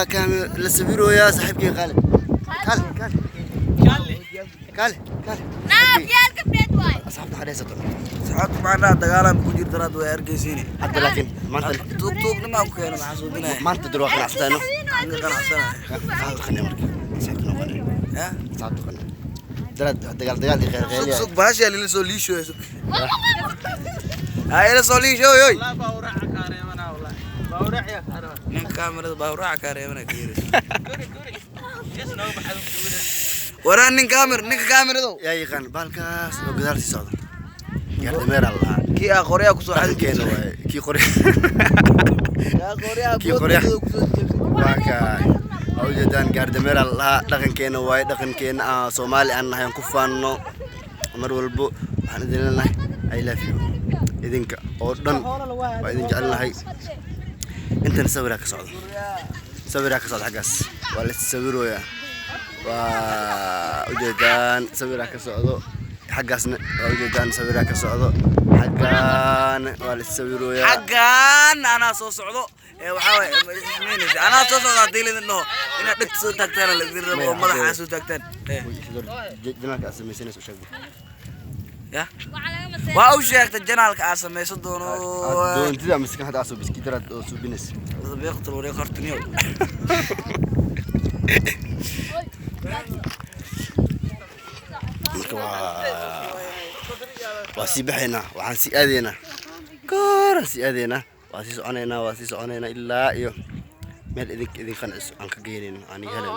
كامل لسبيرو يا صاحبك قال قال قال قال قال نعم يالك بيت واي أصحاب حديثة صحاب معنا دقالة كجير دراد ويرجسيني حتى لكن ما أنت توك لما كنا محسوبين ما أنت دروخ نحسدانه كان حسنا خلني أمرك صاحبنا خلني ها صاحبنا خلني دقال غير سوق باش اللي سولي شو سوق هاي سولي شو يوي لا باورع كاريمنا والله باورع يا كاريمنا من كاميرا باورع كاريمنا كير كوري يسنو بحال ورا نين كاميرا دو يا يخان بالكاس لو قدرت تصعد يا دمير الله كي اخوريا كسو حد حد كينو كي قري يا اخوريا كي قري واكا awjeedaan gaardameel Allah dhaqankeena way dhaqankeena Soomaali aan nahay ku faanno mar walbo waxaan idin leenahay I love you idinka oo dhan waa idin jecelnahay intan sawir ka socdo xagaas waa la sawirooyaa waa awjeedaan sawir ka socdo xagaasna waa awjeedaan sawir ka socdo xagaan waa la sawirooyaa حقان انا سو سocdo waxa way ismeenaysa ana soo socda diilin no ina dhig soo tagtaan la dirro oo madaxa soo tagtaan janaalka sameeysanayso sheeg ya waa u sheegtay janaalka aad sameeyso doono doontida miska hada soo biskidara oo suubinas beeqto wari qartiniyo waa si baxayna waxaan si aadeyna waa si soconayna ilaa iyo meel idin qancis aan ka geynayno aan helin